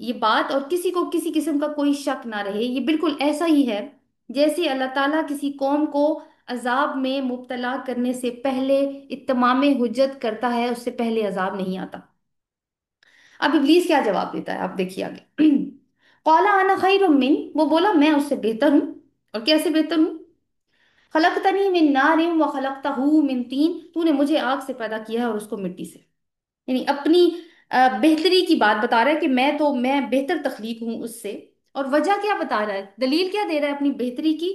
یہ بات اور کسی کو کسی قسم کا کوئی شک نہ رہے، یہ بالکل ایسا ہی ہے جیسے اللہ تعالیٰ کسی قوم کو عذاب میں مبتلا کرنے سے پہلے اتمام حجت کرتا ہے، اس سے پہلے عذاب نہیں آتا۔ اب ابلیس کیا جواب دیتا ہے، آپ دیکھیے آگے۔ قال انا خیر من، وہ بولا میں اس سے بہتر ہوں۔ اور کیسے بہتر ہوں؟ خلقتنی من نار وخلقتہ من طین، تو نے مجھے آگ سے پیدا کیا ہے اور اس کو مٹی سے۔ یعنی اپنی بہتری کی بات بتا رہا ہے کہ میں بہتر تخلیق ہوں اس سے۔ اور وجہ کیا بتا رہا ہے، دلیل کیا دے رہا ہے اپنی بہتری کی؟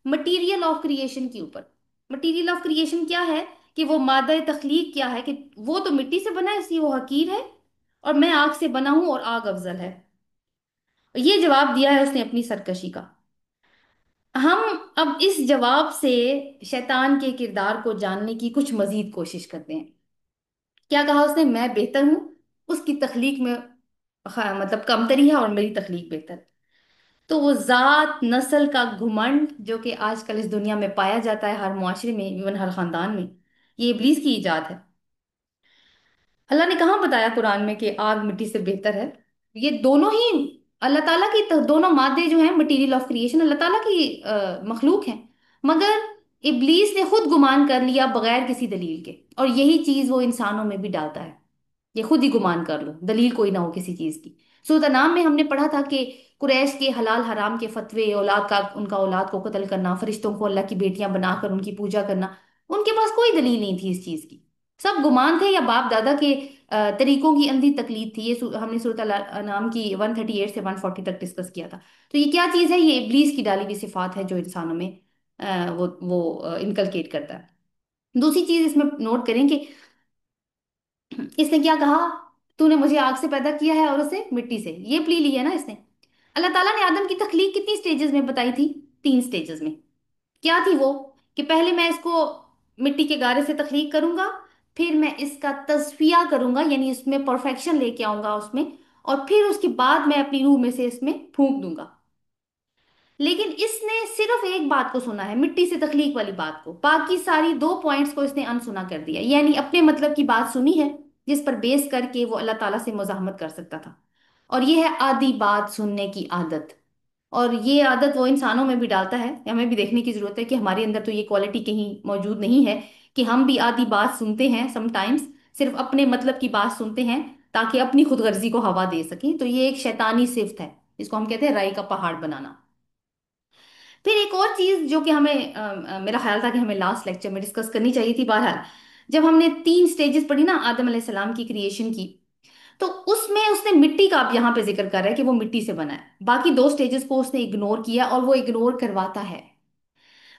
مٹیریل آف کریشن کے اوپر۔ مٹیریل آف کریشن کیا ہے؟ کہ وہ مادہ تخلیق کیا ہے، کہ وہ تو مٹی سے بنا ہے اس لیے وہ حقیر ہے، اور میں آگ سے بنا ہوں اور آگ افضل ہے۔ یہ جواب دیا ہے اس نے اپنی سرکشی کا۔ ہم اب اس جواب سے شیطان کے کردار کو جاننے کی کچھ مزید کوشش کرتے ہیں۔ کیا کہا اس نے؟ میں بہتر ہوں، اس کی تخلیق میں مطلب کمتری ہے اور میری تخلیق بہتر ہے۔ تو وہ ذات نسل کا گھمنڈ جو کہ آج کل اس دنیا میں پایا جاتا ہے ہر معاشرے میں، ایون ہر خاندان میں، یہ ابلیس کی ایجاد ہے۔ اللہ نے کہاں بتایا قرآن میں کہ آگ مٹی سے بہتر ہے؟ یہ دونوں ہی اللہ تعالیٰ کی دونوں مادے جو ہیں مٹیریل آف کریشن اللہ تعالیٰ کی مخلوق ہیں، مگر ابلیس نے خود گمان کر لیا بغیر کسی دلیل کے، اور یہی چیز وہ انسانوں میں بھی ڈالتا ہے۔ یہ خود ہی گمان کر لو، دلیل کوئی نہ ہو کسی چیز کی۔ سورۃ انعام میں ہم نے پڑھا تھا کہ قریش کے حلال حرام کے فتوے، اولاد کا ان کا اولاد کو قتل کرنا، فرشتوں کو اللہ کی بیٹیاں بنا کر ان کی پوجا کرنا، ان کے پاس کوئی دلیل نہیں تھی اس چیز کی، سب گمان تھے یا باپ دادا کے طریقوں کی اندھی تقلید تھی۔ یہ ہم نے سورۃ انعام کی 138 سے 140 تک ڈسکس کیا تھا۔ تو یہ کیا چیز ہے؟ یہ ابلیس کی ڈالی ہوئی صفات ہے جو انسانوں میں وہ انکلکیٹ کرتا ہے۔ دوسری چیز اس میں نوٹ کریں کہ اس نے کیا کہا؟ تو نے مجھے آگ سے پیدا کیا ہے اور اسے مٹی سے، یہ پلی لی ہے نا اس نے۔ اللہ تعالیٰ نے آدم کی تخلیق کتنی سٹیجز میں بتائی تھی؟ 3 سٹیجز میں۔ کیا تھی وہ؟ کہ پہلے میں اس کو مٹی کے گارے سے تخلیق کروں گا، پھر میں اس کا تصفیہ کروں گا، یعنی اس میں پرفیکشن لے کے آؤں گا اس میں، اور پھر اس کے بعد میں اپنی روح میں سے اس میں پھونک دوں گا۔ لیکن اس نے صرف ایک بات کو سنا ہے، مٹی سے تخلیق والی بات کو، باقی ساری 2 پوائنٹس کو اس نے انسنا کر دیا، یعنی اپنے مطلب کی بات سنی ہے جس پر بیس کر کے وہ اللہ تعالیٰ سے مزاحمت کر سکتا تھا۔ اور یہ ہے آدھی بات سننے کی عادت، اور یہ عادت وہ انسانوں میں بھی ڈالتا ہے۔ ہمیں بھی دیکھنے کی ضرورت ہے کہ ہمارے اندر تو یہ کوالٹی کہیں موجود نہیں ہے کہ ہم بھی آدھی بات سنتے ہیں، سم ٹائمز صرف اپنے مطلب کی بات سنتے ہیں تاکہ اپنی خود غرضی کو ہوا دے سکیں۔ تو یہ ایک شیطانی صفت ہے، اس کو ہم کہتے ہیں رائی کا پہاڑ بنانا۔ پھر ایک اور چیز جو کہ ہمیں میرا خیال تھا کہ ہمیں لاسٹ لیکچر میں ڈسکس کرنی چاہیے تھی، بہرحال جب ہم نے 3 سٹیجز پڑھی نا آدم علیہ السلام کی کریشن کی، تو اس نے مٹی کا اب یہاں پہ ذکر کر رہا ہے کہ وہ مٹی سے بنا ہے، باقی 2 سٹیجز کو اس نے اگنور کیا، اور وہ اگنور کرواتا ہے۔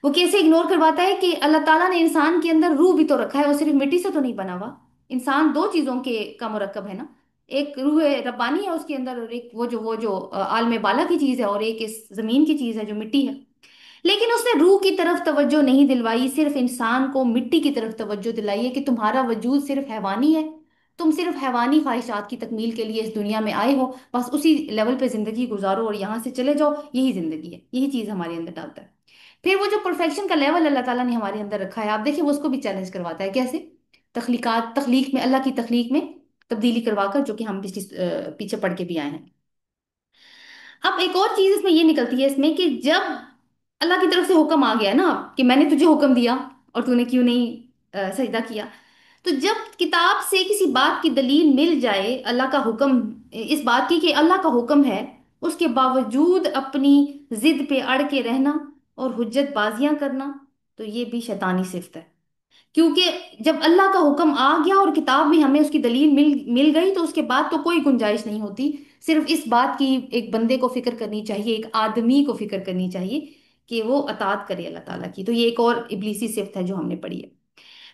وہ کیسے اگنور کرواتا ہے؟ کہ اللہ تعالیٰ نے انسان کے اندر روح بھی تو رکھا ہے، وہ صرف مٹی سے تو نہیں بنا ہوا۔ انسان 2 چیزوں کے کا مرکب ہے نا، ایک روح ربانی ہے اس کے اندر، اور ایک وہ جو عالم بالا کی چیز ہے، اور ایک اس زمین کی چیز ہے جو مٹی ہے۔ لیکن اس نے روح کی طرف توجہ نہیں دلوائی، صرف انسان کو مٹی کی طرف توجہ دلائی ہے کہ تمہارا وجود صرف حیوانی ہے، تم صرف حیوانی خواہشات کی تکمیل کے لیے اس دنیا میں آئے ہو، بس اسی لیول پہ زندگی گزارو اور یہاں سے چلے جاؤ، یہی زندگی ہے، یہی چیز ہمارے اندر ڈالتا ہے۔ پھر وہ جو پرفیکشن کا لیول اللہ تعالیٰ نے ہمارے اندر رکھا ہے، آپ دیکھیں وہ اس کو بھی چیلنج کرواتا ہے، کیسے؟ تخلیق میں، اللہ کی تخلیق میں تبدیلی کروا کر، جو کہ ہم پیچھے پڑھ کے بھی آئے ہیں۔ اب ایک اور چیز اس میں یہ نکلتی ہے اس میں کہ جب اللہ کی طرف سے حکم آ گیا نا کہ میں نے تجھے حکم دیا اور تو نے کیوں نہیں سجدہ کیا، تو جب کتاب سے کسی بات کی دلیل مل جائے، اللہ کا حکم اس بات کی کہ اللہ کا حکم ہے، اس کے باوجود اپنی ضد پہ اڑ کے رہنا اور حجت بازیاں کرنا، تو یہ بھی شیطانی صفت ہے۔ کیونکہ جب اللہ کا حکم آ گیا اور کتاب میں ہمیں اس کی دلیل مل گئی، تو اس کے بعد تو کوئی گنجائش نہیں ہوتی، صرف اس بات کی ایک بندے کو فکر کرنی چاہیے، ایک آدمی کو فکر کرنی چاہیے کہ وہ اطاعت کرے اللہ تعالیٰ کی۔ تو یہ ایک اور ابلیسی صفت ہے جو ہم نے پڑھی ہے۔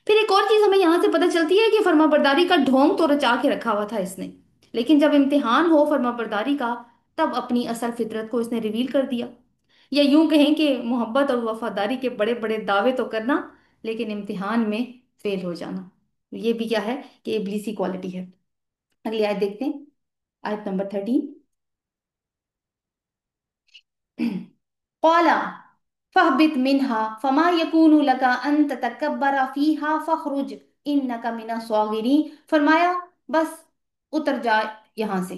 پھر ایک اور چیز ہمیں یہاں سے پتہ چلتی ہے کہ فرما برداری کا ڈھونگ تو رچا کے رکھا ہوا تھا اس نے، لیکن جب امتحان ہو فرما برداری کا، تب اپنی اصل فطرت کو اس نے ریویل کر دیا۔ یا یوں کہیں کہ محبت اور وفاداری کے بڑے بڑے دعوے تو کرنا، لیکن امتحان میں فیل ہو جانا، یہ بھی کیا ہے؟ کہ ابلیسی کوالٹی ہے۔ اگلی آیت دیکھتے ہیں، آیت نمبر 13۔ قال فاهبط منها فما يكون لك ان تتكبر فيها فاخرج انك من الصاغرين، فرمایا بس اتر جا یہاں سے،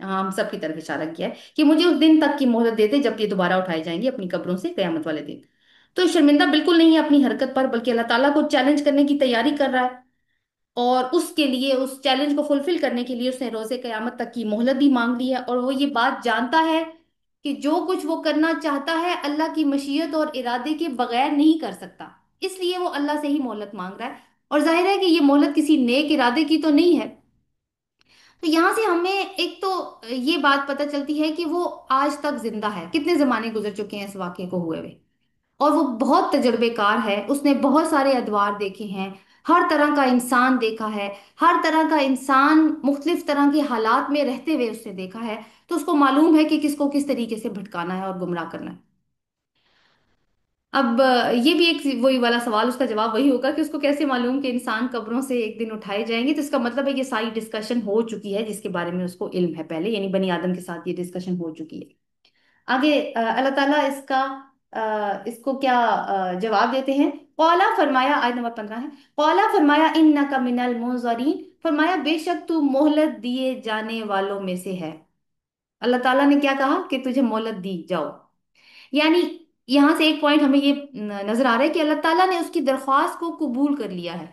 ہم سب کی طرف اشارہ کیا ہے کہ مجھے اس دن تک کی مہلت دیتے جب یہ دوبارہ اٹھائے جائیں گے اپنی قبروں سے قیامت والے دن. تو شرمندہ بالکل نہیں ہے اپنی حرکت پر، بلکہ اللہ تعالیٰ کو چیلنج کرنے کی تیاری کر رہا ہے. اور اس کے لیے، اس چیلنج کو فلفل کرنے کے لیے اس نے روزے قیامت تک کی مہلت بھی مانگ لی ہے. اور وہ یہ بات جانتا ہے کہ جو کچھ وہ کرنا چاہتا ہے اللہ کی مشیت اور ارادے کے بغیر نہیں کر سکتا، اس لیے وہ اللہ سے ہی مہلت مانگ رہا ہے. اور ظاہر ہے کہ یہ مہلت کسی نیک ارادے کی تو نہیں ہے. تو یہاں سے ہمیں ایک تو یہ بات پتہ چلتی ہے کہ وہ آج تک زندہ ہے. کتنے زمانے گزر چکے ہیں اس واقعے کو ہوئے ہوئے، اور وہ بہت تجربے کار ہے. اس نے بہت سارے ادوار دیکھے ہیں، ہر طرح کا انسان دیکھا ہے، ہر طرح کا انسان مختلف طرح کے حالات میں رہتے ہوئے اس نے دیکھا ہے. تو اس کو معلوم ہے کہ کس کو کس طریقے سے بھٹکانا ہے اور گمراہ کرنا ہے. اب یہ بھی ایک وہی والا سوال، اس کا جواب وہی ہوگا کہ اس کو کیسے معلوم کہ انسان قبروں سے ایک دن اٹھائے جائیں گے. تو اس کا مطلب ہے یہ ساری ڈسکشن ہو چکی ہے جس کے بارے میں اس کو علم ہے پہلے، یعنی بنی آدم کے ساتھ یہ ڈسکشن ہو چکی ہے. آگے اللہ تعالیٰ اس کا اس کو کیا جواب دیتے ہیں. قولا فرمایا، آیت نمبر 15 ہے. قولا فرمایا انک من المنظرین، فرمایا بے شک تو مہلت دیے جانے والوں میں سے ہے. اللہ تعالیٰ نے کیا کہا کہ تجھے مہلت دی جاؤ. یعنی یہاں سے ایک پوائنٹ ہمیں یہ نظر آ رہا ہے کہ اللہ تعالیٰ نے اس کی درخواست کو قبول کر لیا ہے.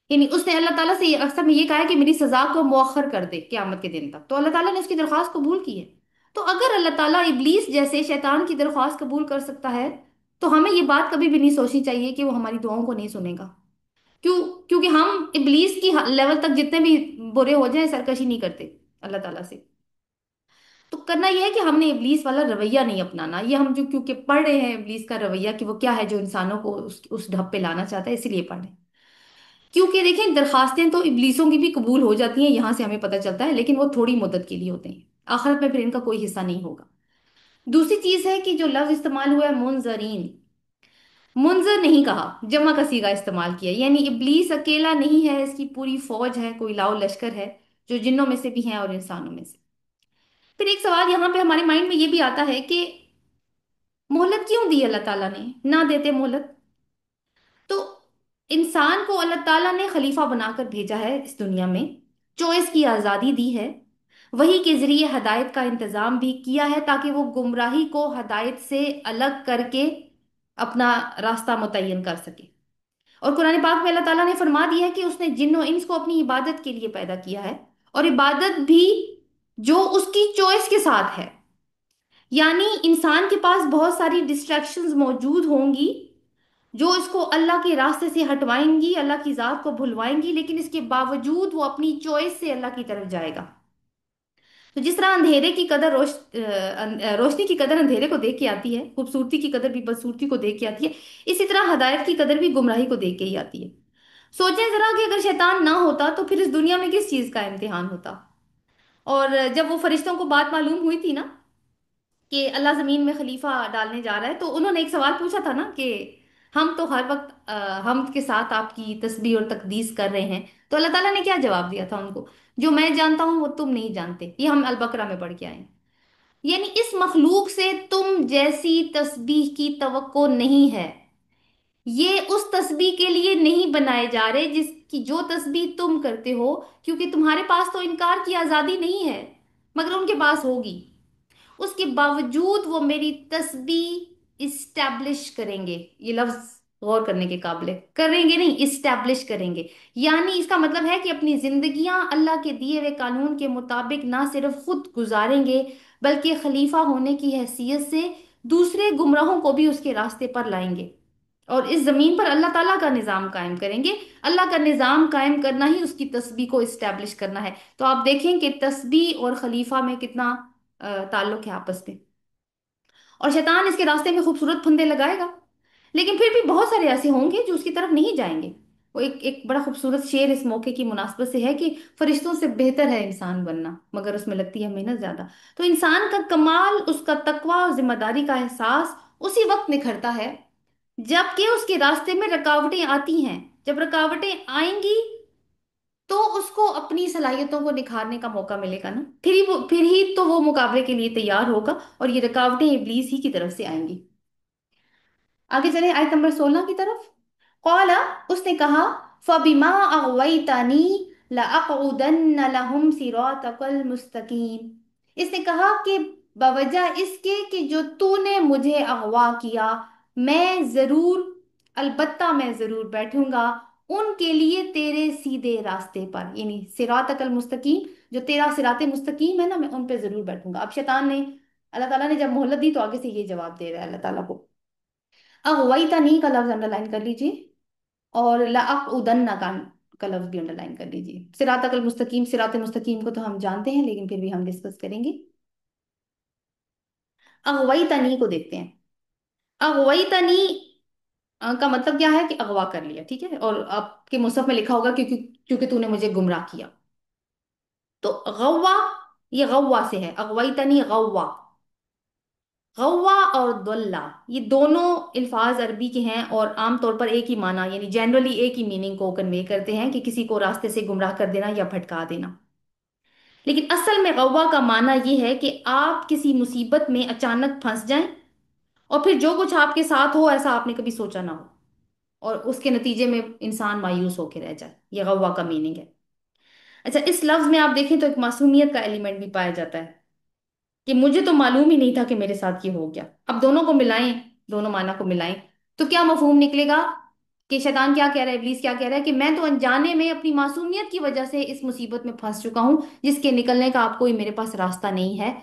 یعنی اس نے اللہ تعالیٰ سے اکثر میں یہ کہا ہے کہ میری سزا کو مؤخر کر دے قیامت کے دن تک. تو اللہ تعالیٰ نے اس کی درخواست قبول کی ہے. تو اگر اللہ تعالیٰ ابلیس جیسے شیطان کی درخواست قبول کر سکتا ہے تو ہمیں یہ بات کبھی بھی نہیں سوچنی چاہیے کہ وہ ہماری دعاؤں کو نہیں سنے گا. کیوں؟ کیونکہ ہم ابلیس کی لیول تک جتنے بھی برے ہو جائیں سرکشی نہیں کرتے اللہ تعالیٰ سے. تو کرنا یہ ہے کہ ہم نے ابلیس والا رویہ نہیں اپنانا. یہ ہم جو کیونکہ پڑھ رہے ہیں ابلیس کا رویہ کہ وہ کیا ہے جو انسانوں کو اس ڈھب پہ لانا چاہتا ہے، اسی لیے پڑھ رہے ہیں. کیونکہ دیکھیں درخواستیں تو ابلیسوں کی بھی قبول ہو جاتی ہیں، یہاں سے ہمیں پتہ چلتا ہے، لیکن وہ تھوڑی مدت کے لیے ہوتے ہیں. آخرت میں پھر ان کا کوئی حصہ نہیں ہوگا. دوسری چیز ہے کہ جو لفظ استعمال ہوا ہے منظرین، منظر نہیں کہا، جمع کا صیغہ استعمال کیا. یعنی ابلیس اکیلا نہیں ہے، اس کی پوری فوج ہے، کوئی لاؤ لشکر ہے جو جنوں میں سے بھی ہیں اور انسانوں میں سے. پھر ایک سوال یہاں پہ ہمارے مائنڈ میں یہ بھی آتا ہے کہ مہلت کیوں دی اللہ تعالیٰ نے؟ نہ دیتے مہلت تو انسان کو اللہ تعالیٰ نے خلیفہ بنا کر بھیجا ہے اس دنیا میں، چوائس کی آزادی دی ہے، وہی کے ذریعے ہدایت کا انتظام بھی کیا ہے تاکہ وہ گمراہی کو ہدایت سے الگ کر کے اپنا راستہ متعین کر سکے. اور قرآن پاک میں اللہ تعالیٰ نے فرما دیا ہے کہ اس نے جن و انس کو اپنی عبادت کے لیے پیدا کیا ہے، اور عبادت بھی جو اس کی چوائس کے ساتھ ہے. یعنی انسان کے پاس بہت ساری ڈسٹریکشنز موجود ہوں گی جو اس کو اللہ کے راستے سے ہٹوائیں گی، اللہ کی ذات کو بھلوائیں گی، لیکن اس کے باوجود وہ اپنی چوائس سے اللہ کی طرف جائے گا. تو جس طرح اندھیرے کی قدر روشنی کی قدر اندھیرے کو دیکھ کے آتی ہے، خوبصورتی کی قدر بھی بدصورتی کو دیکھ کے آتی ہے، اسی طرح ہدایت کی قدر بھی گمراہی کو دیکھ کے ہی آتی ہے. سوچیں ذرا کہ اگر شیطان نہ ہوتا تو پھر اس دنیا میں کس چیز کا امتحان ہوتا. اور جب وہ فرشتوں کو بات معلوم ہوئی تھی نا کہ اللہ زمین میں خلیفہ ڈالنے جا رہا ہے، تو انہوں نے ایک سوال پوچھا تھا نا کہ ہم تو ہر وقت حمد کے ساتھ آپ کی تسبیح اور تقدیس کر رہے ہیں. تو اللہ تعالیٰ نے کیا جواب دیا تھا ان کو؟ جو میں جانتا ہوں وہ تم نہیں جانتے. یہ ہم البقرہ میں پڑھ کے آئے ہیں. یعنی اس مخلوق سے تم جیسی تسبیح کی توقع نہیں ہے. یہ اس تسبیح کے لیے نہیں بنائے جا رہے جس کی جو تسبیح تم کرتے ہو، کیونکہ تمہارے پاس تو انکار کی آزادی نہیں ہے، مگر ان کے پاس ہوگی. اس کے باوجود وہ میری تسبیح اسٹیبلش کریں گے. یہ لفظ غور کرنے کے قابل ہے، کریں گے نہیں اسٹیبلش کریں گے. یعنی اس کا مطلب ہے کہ اپنی زندگیاں اللہ کے دیے ہوئے قانون کے مطابق نہ صرف خود گزاریں گے بلکہ خلیفہ ہونے کی حیثیت سے دوسرے گمراہوں کو بھی اس کے راستے پر لائیں گے اور اس زمین پر اللہ تعالیٰ کا نظام قائم کریں گے. اللہ کا نظام قائم کرنا ہی اس کی تسبیح کو اسٹیبلش کرنا ہے. تو آپ دیکھیں کہ تسبیح اور خلیفہ میں کتنا تعلق ہے آپس میں. اور شیطان اس کے راستے میں خوبصورت پھندے لگائے گا، لیکن پھر بھی بہت سارے ایسے ہوں گے جو اس کی طرف نہیں جائیں گے. وہ ایک بڑا خوبصورت شعر اس موقع کی مناسبت سے ہے کہ فرشتوں سے بہتر ہے انسان بننا مگر اس میں لگتی ہے محنت زیادہ. تو انسان کا کمال، اس کا تقوی اور ذمہ داری کا احساس اسی وقت نکھرتا ہے جبکہ اس کے راستے میں رکاوٹیں آتی ہیں. جب رکاوٹیں آئیں گی تو اس کو اپنی صلاحیتوں کو نکھارنے کا موقع ملے گا نا، پھر ہی تو وہ مقابلے کے لیے تیار ہوگا. اور یہ رکاوٹیں ابلیس ہی کی طرف سے آئیں گی. آگے چلیں آیت نمبر 16 کی طرف. قال، اس نے کہا فَبِمَا أَغْوَيْتَنِي لَأَقْعُدَنَّ لَهُمْ صِرَاطَكَ الْمُسْتَقِيمِ، اس نے کہا کہ بوجہ اس کے کہ جو تو نے مجھے اغوا کیا، میں ضرور، البتہ میں ضرور بیٹھوں گا ان کے لیے تیرے سیدھے راستے پر، یعنی صراطک المستقیم، جو تیرا صراط مستقیم ہے نا، میں ان پہ ضرور بیٹھوں گا۔ اب شیطان نے، اللہ تعالیٰ نے جب مہلت دی تو آگے سے یہ جواب دے رہا ہے اللہ تعالیٰ کو۔ اغویتنی کا لفظ انڈر لائن کر لیجیے، اور لأقعدن کا لفظ بھی انڈر لائن کر لیجیے۔ صراط المستقیم، صراط مستقیم کو تو ہم جانتے ہیں لیکن پھر بھی ہم ڈسکس کریں گے۔ اغویتنی کو دیکھتے ہیں۔ اغویتنی کا مطلب کیا ہے کہ اغوا کر لیا، ٹھیک ہے، اور آپ کے مصحف میں لکھا ہوگا کیونکہ تو نے مجھے گمراہ کیا۔ تو غوا، یہ غوا سے ہے، اغویتنی غوا، غوا اور دلہ یہ دونوں الفاظ عربی کے ہیں اور عام طور پر ایک ہی معنی، یعنی جنرلی ایک ہی میننگ کو کنوے کرتے ہیں، کہ کسی کو راستے سے گمراہ کر دینا یا بھٹکا دینا۔ لیکن اصل میں غوا کا معنی یہ ہے کہ آپ کسی مصیبت میں اچانک پھنس جائیں اور پھر جو کچھ آپ کے ساتھ ہو ایسا آپ نے کبھی سوچا نہ ہو، اور اس کے نتیجے میں انسان مایوس ہو کے رہ جائے، یہ غوا کا میننگ ہے۔ اچھا، اس لفظ میں آپ دیکھیں تو ایک معصومیت کا ایلیمنٹ بھی پایا جاتا ہے، کہ مجھے تو معلوم ہی نہیں تھا کہ میرے ساتھ یہ ہو گیا۔ اب دونوں کو ملائیں، دونوں معنی کو ملائیں تو کیا مفہوم نکلے گا؟ کہ شیطان کیا کہہ رہا ہے، ابلیس کیا کہہ رہا ہے کہ میں تو انجانے میں اپنی معصومیت کی وجہ سے اس مصیبت میں پھنس چکا ہوں جس کے نکلنے کا آپ کوئی میرے پاس راستہ نہیں ہے،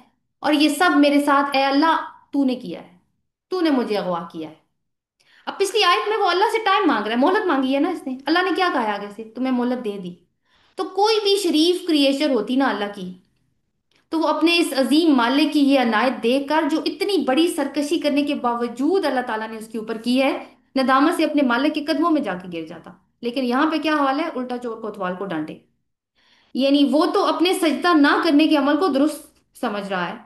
اور یہ سب میرے ساتھ اے اللہ تو نے کیا ہے، تو نے مجھے اغوا کیا ہے۔ اب پچھلی آیت میں وہ اللہ سے ٹائم مانگ رہا ہے، مہلت مانگی ہے نا اس نے، اللہ نے کیا کہا ہے آگے سے، تمہیں مہلت دے دی۔ تو کوئی بھی شریف کریچر ہوتی نا اللہ کی، تو وہ اپنے اس عظیم مالک کی یہ عنایت دیکھ کر، جو اتنی بڑی سرکشی کرنے کے باوجود اللہ تعالیٰ نے اس کے اوپر کی ہے، ندامت سے اپنے مالک کے قدموں میں جا کے گر جاتا۔ لیکن یہاں پہ کیا حال ہے، الٹا چور کوتوال کو ڈانٹے، یعنی وہ تو اپنے سجدہ نہ کرنے کے عمل کو درست سمجھ رہا ہے۔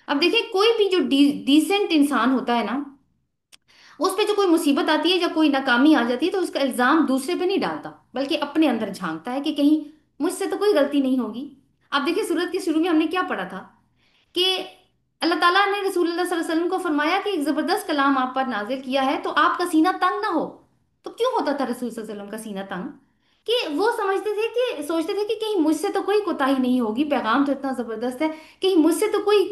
اب دیکھیں، کوئی بھی جو ڈیسنٹ انسان ہوتا ہے نا، اس پہ جو کوئی مصیبت آتی ہے یا کوئی ناکامی آ جاتی ہے تو اس کا الزام دوسرے پہ نہیں ڈالتا، بلکہ اپنے اندر جھانکتا ہے کہ کہیں مجھ سے تو کوئی غلطی نہیں ہوگی۔ آپ دیکھیں سورت کے شروع میں ہم نے کیا پڑھا تھا، کہ اللہ تعالیٰ نے رسول اللہ صلی اللہ علیہ وسلم کو فرمایا کہ ایک زبردست کلام آپ پر نازل کیا ہے تو آپ کا سینہ تنگ نہ ہو۔ تو کیوں ہوتا تھا رسول صلی اللہ علیہ وسلم کا سینہ تنگ؟ کہ وہ سمجھتے تھے، کہ سوچتے تھے کہ کہیں مجھ سے تو کوئی کوتاہی نہیں ہوگی، پیغام تو اتنا زبردست ہے، کہیں مجھ سے تو کوئی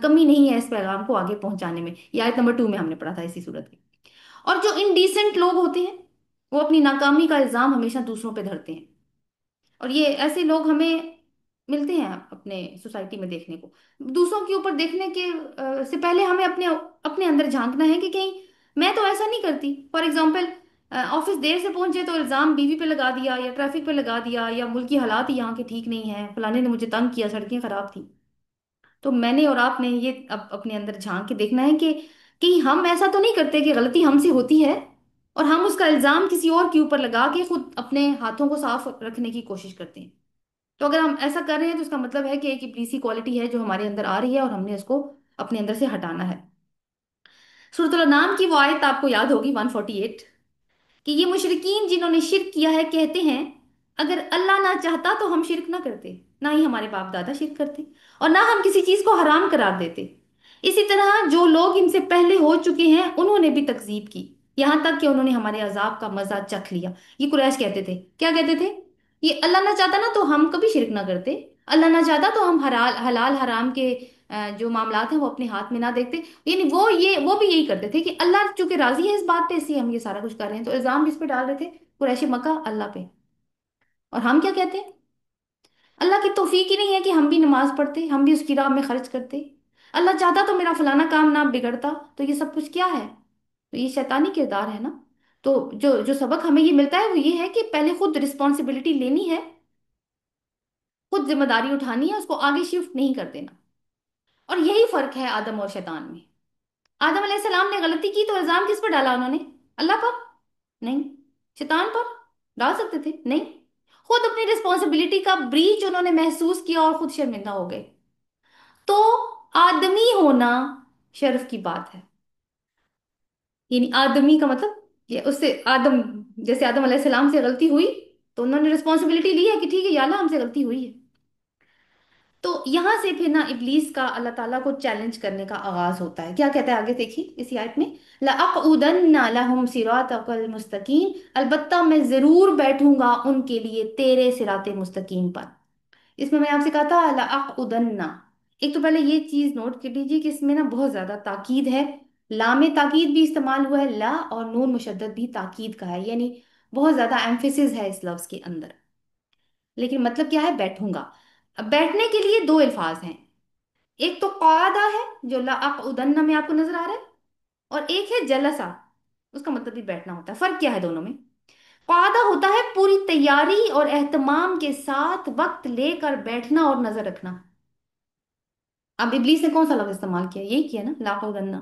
کمی نہیں ہے اس پیغام کو آگے پہنچانے میں۔ یہ آیت نمبر 2 میں ہم نے پڑھا تھا اسی صورت کی۔ اور جو انڈیسنٹ لوگ ہوتے ہیں وہ اپنی ناکامی کا الزام ہمیشہ دوسروں پہ دھرتے ہیں، اور یہ ایسے لوگ ہمیں ملتے ہیں اپنے سوسائٹی میں دیکھنے کو۔ دوسروں کے اوپر دیکھنے کے سے پہلے ہمیں اپنے اپنے اندر جھانکنا ہے کہ کہیں میں تو ایسا نہیں کرتی۔ فار ایگزامپل، آفس دیر سے پہنچے تو الزام بیوی پہ لگا دیا، یا ٹریفک پہ لگا دیا، یا ملکی حالات ہی یہاں کے ٹھیک نہیں ہیں، فلانے نے مجھے تنگ کیا، سڑکیں خراب تھیں۔ تو میں نے اور آپ نے یہ اب اپنے اندر جھانک کے دیکھنا ہے کہ کہیں ہم ایسا تو نہیں کرتے کہ غلطی ہم سے ہوتی ہے اور ہم اس کا الزام کسی اور کے اوپر لگا کے خود اپنے ہاتھوں کو صاف رکھنے کی کوشش کرتے ہیں۔ تو اگر ہم ایسا کر رہے ہیں تو اس کا مطلب ہے کہ ایک ابلیسی کوالٹی ہے جو ہمارے اندر آ رہی ہے اور ہم نے اس کو اپنے اندر سے ہٹانا ہے۔ سورۃ الانعام کی وہ آیت آپ کو یاد ہوگی 148، کہ یہ مشرکین جنہوں نے شرک کیا ہے کہتے ہیں اگر اللہ نہ چاہتا تو ہم شرک نہ کرتے، نہ ہی ہمارے باپ دادا شرک کرتے، اور نہ ہم کسی چیز کو حرام قرار دیتے۔ اسی طرح جو لوگ ان سے پہلے ہو چکے ہیں انہوں نے بھی تکذیب کی، یہاں تک کہ انہوں نے ہمارے عذاب کا مزہ چکھ لیا۔ یہ قریش کہتے تھے، کیا کہتے تھے؟ یہ اللہ نہ چاہتا نا تو ہم کبھی شرک نہ کرتے، اللہ نہ چاہتا تو ہم حلال حرام کے جو معاملات ہیں وہ اپنے ہاتھ میں نہ دیکھتے، یعنی وہ بھی یہی کرتے تھے کہ اللہ چونکہ راضی ہے اس بات پہ اس لیے ہم یہ سارا کچھ کر رہے ہیں۔ تو الزام کس پہ ڈال رہے تھے؟ قریش مکہ اللہ پہ۔ اور ہم کیا کہتے ہیں؟ اللہ کی توفیق ہی نہیں ہے کہ ہم بھی نماز پڑھتے، ہم بھی اس کی راہ میں خرچ کرتے، اللہ چاہتا تو میرا فلانا کام نہ بگڑتا، تو یہ سب کچھ کیا ہے؟ تو یہ شیطانی کردار ہے نا۔ تو جو جو سبق ہمیں یہ ملتا ہے وہ یہ ہے کہ پہلے خود رسپانسبلٹی لینی ہے، خود ذمہ داری اٹھانی ہے، اس کو آگے شفٹ نہیں کر دینا۔ اور یہی فرق ہے آدم اور شیطان میں۔ آدم علیہ السلام نے غلطی کی تو الزام کس پر ڈالا انہوں نے؟ اللہ پر؟ نہیں۔ شیطان پر ڈال سکتے تھے؟ نہیں۔ خود اپنی رسپانسبلٹی کا بریچ انہوں نے محسوس کیا اور خود شرمندہ ہو گئے۔ تو آدمی ہونا شرف کی بات ہے، یعنی آدمی کا مطلب یہ اس سے آدم، جیسے آدم علیہ السلام سے غلطی ہوئی تو انہوں نے رسپانسبلٹی لی ہے کہ ٹھیک ہے یا اللہ ہم سے غلطی ہوئی ہے۔ تو یہاں سے پھر نا ابلیس کا اللہ تعالیٰ کو چیلنج کرنے کا آغاز ہوتا ہے. کیا کہتا ہے آگے دیکھیے اسی آیت میں، لَأَقْعُدَنَّ لَهُمْ صِرَاطَكَ الْمُسْتَقِيمَ، البتہ میں ضرور بیٹھوں گا ان کے لیے تیرے صراط مستقیم پر. اس میں آپ سے کہا تھا لَأَقْعُدَنَّ. ایک تو پہلے یہ چیز نوٹ کر لیجیے کہ اس میں نا بہت زیادہ تاکید ہے. لام تاکید بھی استعمال ہوا ہے، لا اور نون مشدد بھی تاکید کا ہے، یعنی بہت زیادہ ایمفیسس ہے اس لفظ کے اندر. لیکن مطلب کیا ہے؟ بیٹھوں گا. اب بیٹھنے کے لیے دو الفاظ ہیں. ایک تو قعدہ ہے جو لا اقعدن میں آپ کو نظر آ رہا ہے، اور ایک ہے جلسہ، اس کا مطلب بھی بیٹھنا ہوتا ہے. فرق کیا ہے دونوں میں؟ قعدہ ہوتا ہے پوری تیاری اور اہتمام کے ساتھ وقت لے کر بیٹھنا اور نظر رکھنا. اب ابلیس نے کون سا لفظ استعمال کیا؟ یہی کیا نا، لا اقعدن.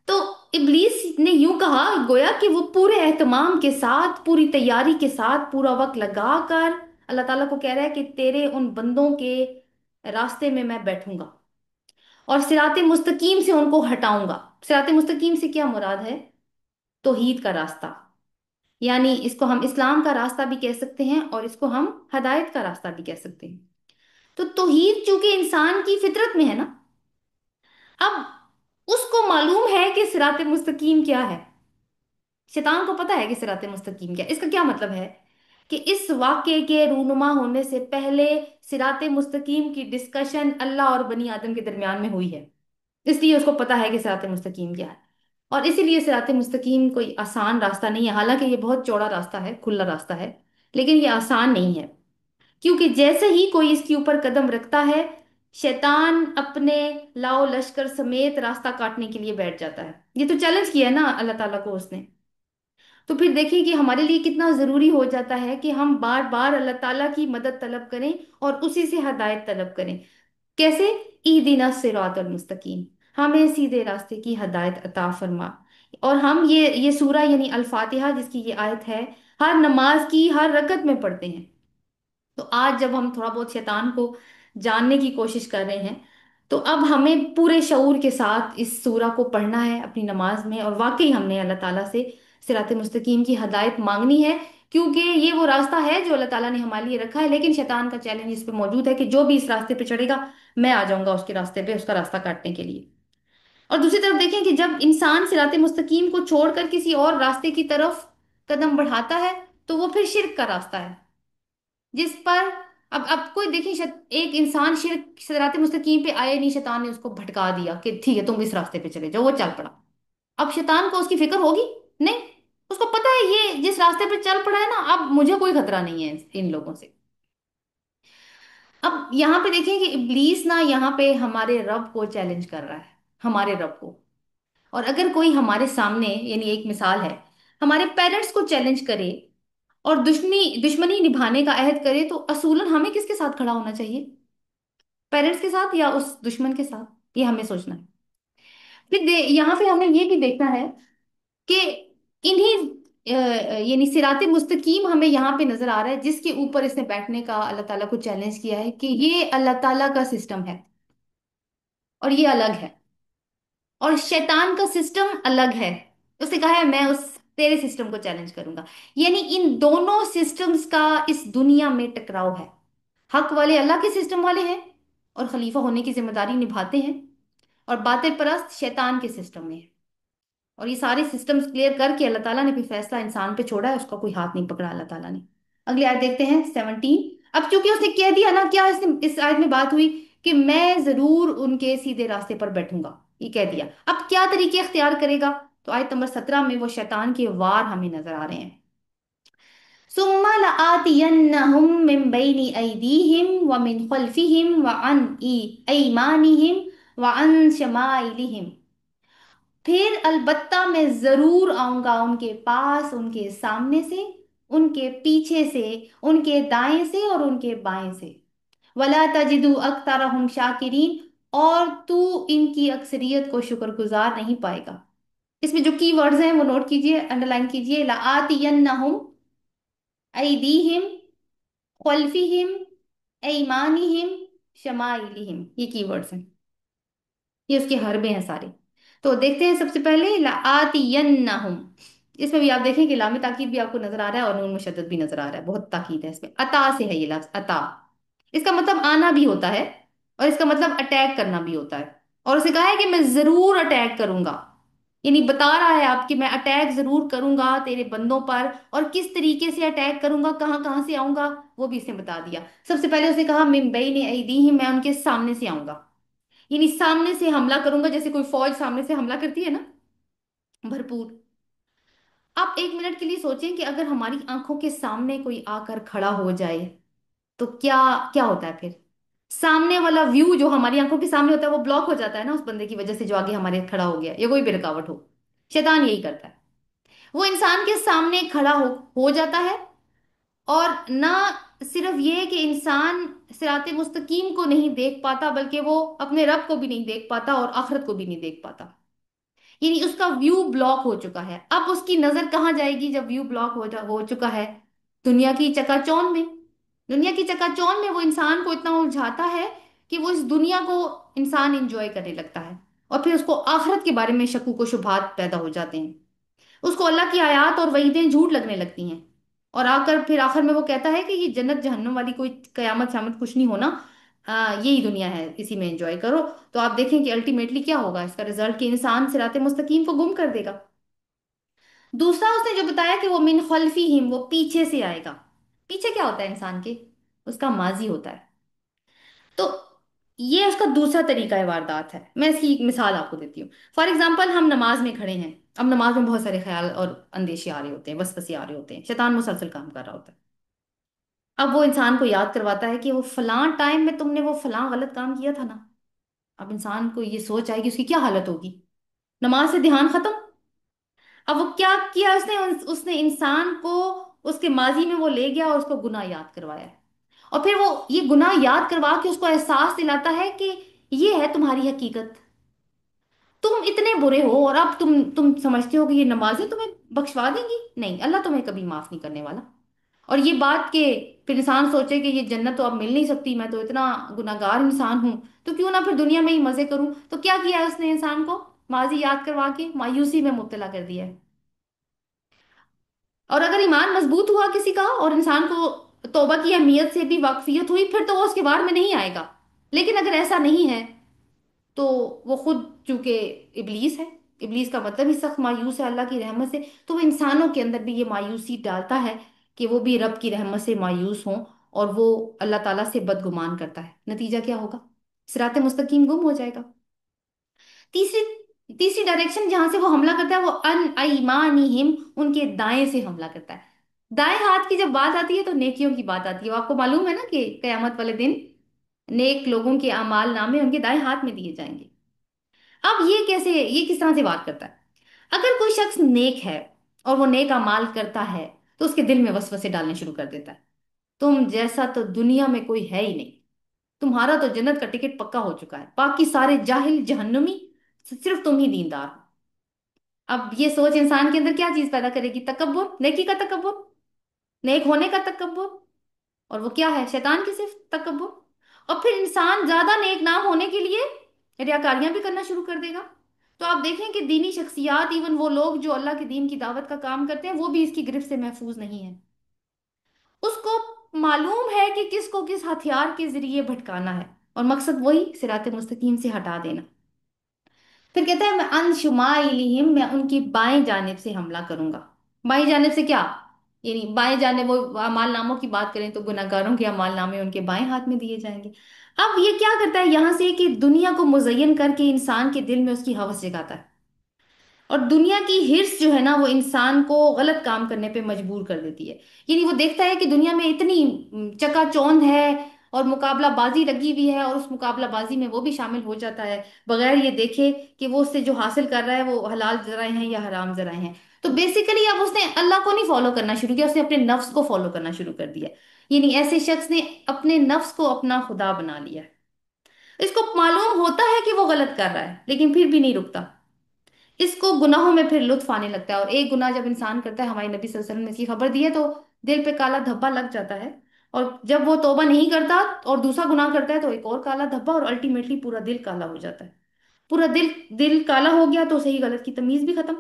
تو ابلیس نے یوں کہا گویا کہ وہ پورے اہتمام کے ساتھ، پوری تیاری کے ساتھ، پورا وقت لگا کر اللہ تعالیٰ کو کہہ رہا ہے کہ تیرے ان بندوں کے راستے میں بیٹھوں گا اور صراط مستقیم سے ان کو ہٹاؤں گا. صراط مستقیم سے کیا مراد ہے؟ توحید کا راستہ. یعنی اس کو ہم اسلام کا راستہ بھی کہہ سکتے ہیں اور اس کو ہم ہدایت کا راستہ بھی کہہ سکتے ہیں. تو توحید چونکہ انسان کی فطرت میں ہے نا، اب اس کو معلوم ہے کہ صراط مستقیم کیا ہے. شیطان کو پتا ہے کہ صراط مستقیم کیا ہے. اس کا کیا مطلب ہے؟ کہ اس واقعے کے رونما ہونے سے پہلے صراط مستقیم کی ڈسکشن اللہ اور بنی آدم کے درمیان میں ہوئی ہے. اس لیے اس کو پتا ہے کہ صراط مستقیم کیا ہے. اور اسی لیے صراط مستقیم کوئی آسان راستہ نہیں ہے، حالانکہ یہ بہت چوڑا راستہ ہے، کھلا راستہ ہے، لیکن یہ آسان نہیں ہے. کیونکہ جیسے ہی کوئی اس کے اوپر قدم رکھتا ہے، شیطان اپنے لاؤ لشکر سمیت راستہ کاٹنے کے لیے بیٹھ جاتا ہے. یہ تو چیلنج کیا ہے نا اللہ تعالیٰ کو اس نے. تو پھر دیکھیں کہ ہمارے لیے کتنا ضروری ہو جاتا ہے کہ ہم بار بار اللہ تعالیٰ کی مدد طلب کریں اور اسی سے ہدایت طلب کریں. کیسے؟ اہدنا الصراط المستقیم، ہمیں سیدھے راستے کی ہدایت عطا فرما. اور ہم یہ سورہ یعنی الفاتحہ جس کی یہ آیت ہے، ہر نماز کی ہر رکعت میں پڑھتے ہیں. تو آج جب ہم تھوڑا بہت شیطان کو جاننے کی کوشش کر رہے ہیں، تو اب ہمیں پورے شعور کے ساتھ اس سورہ کو پڑھنا ہے اپنی نماز میں، اور واقعی ہم نے اللہ تعالیٰ سے صراط مستقیم کی ہدایت مانگنی ہے. کیونکہ یہ وہ راستہ ہے جو اللہ تعالیٰ نے ہمارے لیے رکھا ہے، لیکن شیطان کا چیلنج اس پہ موجود ہے کہ جو بھی اس راستے پہ چڑھے گا، میں آ جاؤں گا اس کے راستے پہ، اس کا راستہ کاٹنے کے لیے. اور دوسری طرف دیکھیں کہ جب انسان صراط مستقیم کو چھوڑ کر کسی اور راستے کی طرف قدم بڑھاتا ہے، تو وہ پھر شرک کا راستہ ہے جس پر اب کوئی دیکھیں ایک انسان شرک صراط مستقیم پہ آئے نہیں، شیطان نے اس کو بھٹکا دیا کہ ٹھیک ہے تم اس راستے پہ چلے جاؤ، وہ چل پڑا. اب شیطان کو اس کی فکر ہوگی؟ نہیں. اس کو پتا ہے یہ جس راستے پہ چل پڑا ہے نا، اب مجھے کوئی خطرہ نہیں ہے ان لوگوں سے. اب یہاں پہ دیکھیں کہ ابلیس نا یہاں پہ ہمارے رب کو چیلنج کر رہا ہے، ہمارے رب کو. اور اگر کوئی ہمارے سامنے، یعنی ایک مثال ہے، ہمارے پیرنٹس کو چیلنج کرے اور دشمنی نبھانے کا عہد کرے، تو اصولاً ہمیں کس کے ساتھ کھڑا ہونا چاہیے؟ پیرنٹس کے ساتھ یا اس دشمن کے ساتھ؟ یہ ہمیں سوچنا ہے. پھر یہاں پہ ہمیں یہ بھی دیکھنا ہے کہ انہیں یعنی صراط مستقیم ہمیں یہاں پہ نظر آ رہا ہے جس کے اوپر اس نے بیٹھنے کا اللہ تعالیٰ کو چیلنج کیا ہے کہ یہ اللہ تعالیٰ کا سسٹم ہے اور یہ الگ ہے، اور شیطان کا سسٹم الگ ہے. اس نے کہا ہے میں اس تیرے سسٹم کو چیلنج کروں گا. یعنی ان دونوں سسٹمز کا اس دنیا میں ٹکراؤ ہے. حق والے اللہ کے سسٹم والے ہیں اور خلیفہ ہونے کی ذمہ داری نبھاتے ہیں، اور باطل پرست شیطان کے سسٹم میں ہے. اور یہ سارے سسٹمز کلیئر کر کے اللہ تعالیٰ نے بھی فیصلہ انسان پہ چھوڑا ہے، اس کا کوئی ہاتھ نہیں پکڑا اللہ تعالیٰ نے. اگلی آیت دیکھتے ہیں 17. اب چونکہ اس نے کہہ دیا نا، کیا اس آیت میں بات ہوئی کہ میں ضرور ان کے سیدھے راستے پر بیٹھوں گا، یہ کہہ دیا. اب کیا طریقے اختیار کرے گا؟ تو آیت نمبر 17 میں وہ شیطان کے وار ہمیں نظر آ رہے ہیں. ثم لآتینہم من بین ایدیہم ومن خلفہم وعن ایمانہم وعن شمائلہم. پھر البتہ میں ضرور آؤں گا ان کے پاس، ان کے سامنے سے، ان کے پیچھے سے، ان کے دائیں سے اور ان کے بائیں سے. وَلَا تَجِدُ أَكْثَرَهُمْ شَاكِرِينَ. اور تو ان کی اکثریت کو شکر گزار نہیں پائے گا. اس میں جو کی ورڈز ہیں وہ نوٹ کیجئے، انڈر لائن کیجئے. لَآتِيَنَّهُمْ أَيْدِيهِمْ خَلْفِهِمْ أَيْمَانِهِمْ شَمَائِلِهِمْ. یہ کی ورڈز ہیں، یہ اس کے حربے ہیں سارے. تو دیکھتے ہیں سب سے پہلے لآتینہم. اس میں بھی آپ دیکھیں کہ لام تاکید بھی آپ کو نظر آ رہا ہے اور نون مشدد بھی نظر آ رہا ہے، بہت تاکید ہے اس میں. عطا سے ہے یہ لفظ، عطا. اس کا مطلب آنا بھی ہوتا ہے، اور اس کا مطلب اٹیک کرنا بھی ہوتا ہے، اور اسے کہا ہے کہ میں ضرور اٹیک کروں گا، یعنی بتا رہا ہے آپ کہ میں اٹیک ضرور کروں گا تیرے بندوں پر، اور کس طریقے سے اٹیک کروں گا، کہاں کہاں سے آؤں گا، وہ بھی اس نے بتا دیا۔ سب سے پہلے اسے کہا من بین ایدیہم، میں ان کے سامنے سے آؤں گا، یعنی سامنے سے حملہ کروں گا، جیسے کوئی فوج سامنے سے حملہ کرتی ہے نا، بھرپور۔ آپ ایک منٹ کے لیے سوچیں کہ اگر ہماری آنکھوں کے سامنے کوئی آ کر کھڑا ہو جائے تو کیا کیا ہوتا ہے پھر؟ سامنے والا ویو جو ہماری آنکھوں کے سامنے ہوتا ہے وہ بلاک ہو جاتا ہے نا، اس بندے کی وجہ سے جو آگے ہمارے کھڑا ہو گیا، یا کوئی بھی رکاوٹ ہو۔ شیطان یہی کرتا ہے، وہ انسان کے سامنے کھڑا ہو جاتا ہے، اور نہ صرف یہ کہ انسان صراط مستقیم کو نہیں دیکھ پاتا، بلکہ وہ اپنے رب کو بھی نہیں دیکھ پاتا اور آخرت کو بھی نہیں دیکھ پاتا، یعنی اس کا ویو بلاک ہو چکا ہے۔ اب اس کی نظر کہاں جائے گی جب ویو بلاک ہو چکا ہے؟ دنیا کی چکا چوند میں۔ دنیا کی چکا چوند میں وہ انسان کو اتنا الجھاتا ہے کہ وہ اس دنیا کو انسان انجوائے کرنے لگتا ہے، اور پھر اس کو آخرت کے بارے میں شکوک و شبہات پیدا ہو جاتے ہیں، اس کو اللہ کی آیات اور وعیدیں جھوٹ لگنے لگتی ہیں، اور پھر آخر میں وہ کہتا ہے کہ یہ جنت جہنم والی کوئی قیامت شامت کچھ نہیں ہونا، یہی دنیا ہے، اسی میں انجوائے کرو۔ تو آپ دیکھیں کہ الٹیمیٹلی کیا ہوگا اس کا رزلٹ، کہ انسان صراط مستقیم کو گم کر دے گا۔ دوسرا اس نے جو بتایا کہ وہ من خلفہم، وہ پیچھے سے آئے گا۔ پیچھے کیا ہوتا ہے انسان کے؟ اس کا ماضی ہوتا ہے۔ تو یہ اس کا دوسرا طریقہ واردات ہے۔ میں اس کی ایک مثال آپ کو دیتی ہوں۔ فار ایگزامپل، ہم نماز میں کھڑے ہیں، اب نماز میں بہت سارے خیال اور اندیشے آ رہے ہوتے ہیں، وسوسے آ رہے ہوتے ہیں، شیطان مسلسل کام کر رہا ہوتا ہے۔ اب وہ انسان کو یاد کرواتا ہے کہ وہ فلاں ٹائم میں تم نے وہ فلاں غلط کام کیا تھا نا۔ اب انسان کو یہ سوچ آئے کہ اس کی کیا حالت ہوگی، نماز سے دھیان ختم۔ اب وہ کیا کیا اس نے انسان کو اس کے ماضی میں وہ لے گیا اور اس کو گناہ یاد کروایا ہے، اور پھر وہ یہ گناہ یاد کروا کے اس کو احساس دلاتا ہے کہ یہ ہے تمہاری حقیقت، تم اتنے برے ہو، اور اب تم سمجھتے ہو کہ یہ نمازیں تمہیں بخشوا دیں گی؟ نہیں، اللہ تمہیں کبھی معاف نہیں کرنے والا۔ اور یہ بات کہ پھر انسان سوچے کہ یہ جنت تو اب مل نہیں سکتی، میں تو اتنا گناہگار انسان ہوں، تو کیوں نہ پھر دنیا میں ہی مزے کروں؟ تو کیا کیا ہے اس نے انسان کو ماضی یاد کروا کے مایوسی میں مبتلا کر دیا ہے۔ اور اگر ایمان مضبوط ہوا کسی کا اور انسان کو توبہ کی اہمیت سے بھی واقفیت ہوئی، پھر تو وہ اس کے بار میں نہیں آئے گا۔ لیکن اگر ایسا نہیں ہے تو وہ خود چونکہ ابلیس ہے، ابلیس کا مطلب ہی سخت مایوس ہے اللہ کی رحمت سے، تو وہ انسانوں کے اندر بھی یہ مایوسی ڈالتا ہے کہ وہ بھی رب کی رحمت سے مایوس ہوں، اور وہ اللہ تعالیٰ سے بدگمان کرتا ہے۔ نتیجہ کیا ہوگا؟ صراط مستقیم گم ہو جائے گا۔ تیسری ڈائریکشن جہاں سے وہ حملہ کرتا ہے وہ ان ایمانہم، ان کے دائیں سے حملہ کرتا ہے۔ دائیں ہاتھ کی جب بات آتی ہے تو نیکیوں کی بات آتی ہے، آپ کو معلوم ہے نا کہ قیامت والے دن نیک لوگوں کے اعمال نامے ان کے دائیں ہاتھ میں دیے جائیں گے۔ اب یہ کس طرح سے بات کرتا ہے؟ اگر کوئی شخص نیک ہے اور وہ نیک اعمال کرتا ہے تو اس کے دل میں وسوسے ڈالنے شروع کر دیتا ہے، تم جیسا تو دنیا میں کوئی ہے ہی نہیں، تمہارا تو جنت کا ٹکٹ پکا ہو چکا ہے، باقی سارے جاہل جہنمی، صرف تم ہی دیندار ہو۔ اب یہ سوچ انسان کے اندر کیا چیز پیدا کرے گی؟ تکبر، نیکی کا تکبر، نیک ہونے کا تکبر، اور وہ کیا ہے؟ شیطان کی صرف تکبر۔ اور پھر انسان زیادہ نیک نام ہونے کے لیے ریاکاریاں بھی کرنا شروع کر دے گا۔ تو آپ دیکھیں کہ دینی شخصیات، ایون وہ لوگ جو اللہ کے دین کی دعوت کا کام کرتے ہیں، وہ بھی اس کی گرفت سے محفوظ نہیں ہیں۔ اس کو معلوم ہے کہ کس کو کس ہتھیار کے ذریعے بھٹکانا ہے، اور مقصد وہی صراط مستقیم سے ہٹا دینا۔ پھر کہتا ہے میں ان شمائلہم، میں ان کی بائیں جانب سے حملہ کروں گا۔ بائیں جانب سے کیا؟ یعنی بائیں جانب وہ اعمال ناموں کی بات کریں تو گناہگاروں کے اعمال نامے ان کے بائیں ہاتھ میں دیے جائیں گے۔ اب یہ کیا کرتا ہے یہاں سے کہ دنیا کو مزین کر کے انسان کے دل میں اس کی ہوس جگاتا ہے، اور دنیا کی ہرس جو ہے نا وہ انسان کو غلط کام کرنے پہ مجبور کر دیتی ہے، یعنی وہ دیکھتا ہے کہ دنیا میں اتنی چکا چوند ہے اور مقابلہ بازی لگی ہوئی ہے، اور اس مقابلہ بازی میں وہ بھی شامل ہو جاتا ہے بغیر یہ دیکھے کہ وہ اس سے جو حاصل کر رہا ہے وہ حلال ذرائع ہیں یا حرام ذرائع ہیں۔ تو بیسیکلی اب اس نے اللہ کو نہیں فالو کرنا شروع کیا، اس نے اپنے نفس کو فالو کرنا شروع کر دیا، یعنی ایسے شخص نے اپنے نفس کو اپنا خدا بنا لیا۔ اس کو معلوم ہوتا ہے کہ وہ غلط کر رہا ہے لیکن پھر بھی نہیں رکتا، اس کو گناہوں میں پھر لطف آنے لگتا ہے، اور ایک گناہ جب انسان کرتا ہے، ہمارے نبی صلی اللہ علیہ وسلم نے اس کی خبر دی ہے، تو دل پہ کالا دھبا لگ جاتا ہے، اور جب وہ توبہ نہیں کرتا اور دوسرا گناہ کرتا ہے تو ایک اور کالا دھبا، اور الٹیمیٹلی پورا دل کالا ہو جاتا ہے۔ پورا دل کالا ہو گیا تو صحیح غلط کی تمیز بھی ختم،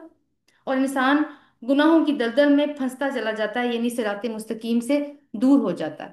اور انسان گناہوں کی دلدل میں پھنستا چلا جاتا ہے، یعنی صراط مستقیم سے دور ہو جاتا ہے۔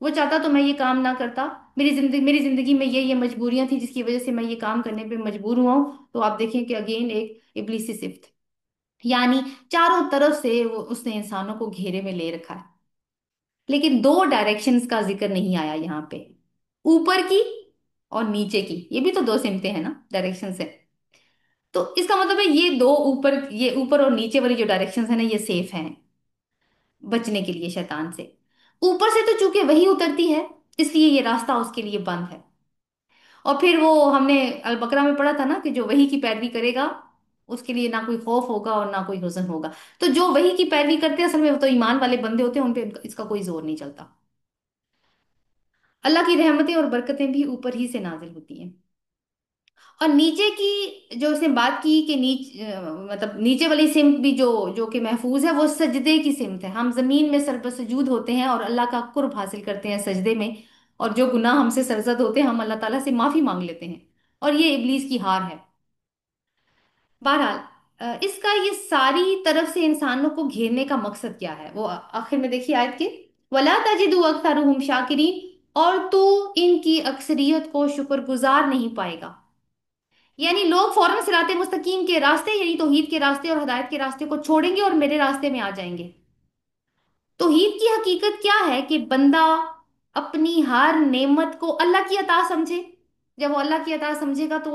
وہ چاہتا تو میں یہ کام نہ کرتا، میری زندگی میں یہ مجبوریاں تھیں جس کی وجہ سے میں یہ کام کرنے پہ مجبور ہوا ہوں۔ تو آپ دیکھیں کہ اگین ایک ابلیسی صفت، یعنی چاروں طرف سے اس نے انسانوں کو گھیرے میں لے رکھا ہے۔ لیکن دو ڈائریکشنز کا ذکر نہیں آیا یہاں پہ، اوپر کی اور نیچے کی، یہ بھی تو دو سمتیں ہیں نا، ڈائریکشن سے۔ تو اس کا مطلب ہے یہ دو اوپر، یہ اوپر اور نیچے والی جو ڈائریکشنز ہیں نا، یہ سیف ہیں بچنے کے لیے شیطان سے۔ اوپر سے تو چونکہ وہی اترتی ہے، اس لیے یہ راستہ اس کے لیے بند ہے۔ اور پھر وہ ہم نے البقرہ میں پڑھا تھا نا کہ جو وہی کی پیروی کرے گا اس کے لیے نہ کوئی خوف ہوگا اور نہ کوئی حزن ہوگا۔ تو جو وہی کی پیروی کرتے ہیں اصل میں وہ تو ایمان والے بندے ہوتے ہیں، ان پہ اس کا کوئی زور نہیں چلتا۔ اللہ کی رحمتیں اور برکتیں بھی اوپر ہی سے نازل ہوتی ہیں۔ اور نیچے کی جو اس نے بات کی کہ مطلب نیچے والی سمت بھی جو جو کہ محفوظ ہے، وہ سجدے کی سمت ہے۔ ہم زمین میں سجود ہوتے ہیں اور اللہ کا قرب حاصل کرتے ہیں سجدے میں، اور جو گناہ ہم سے سرزد ہوتے ہیں ہم اللہ تعالیٰ سے معافی مانگ لیتے ہیں، اور یہ ابلیس کی ہار ہے۔ بہرحال اس کا یہ ساری طرف سے انسانوں کو گھیرنے کا مقصد کیا ہے، وہ آخر میں دیکھیے آیت کے، وَلَا تَجِدُ أَكْثَرُهُمْ شَاكِرِينَ، اور تو ان کی اکثریت کو شکر گزار نہیں پائے گا۔ یعنی لوگ فوراً صراط مستقیم کے راستے، یعنی توحید کے راستے اور ہدایت کے راستے کو چھوڑیں گے اور میرے راستے میں آ جائیں گے۔ توحید کی حقیقت کیا ہے کہ بندہ اپنی ہر نعمت کو اللہ کی عطا سمجھے۔ جب وہ اللہ کی عطا سمجھے گا تو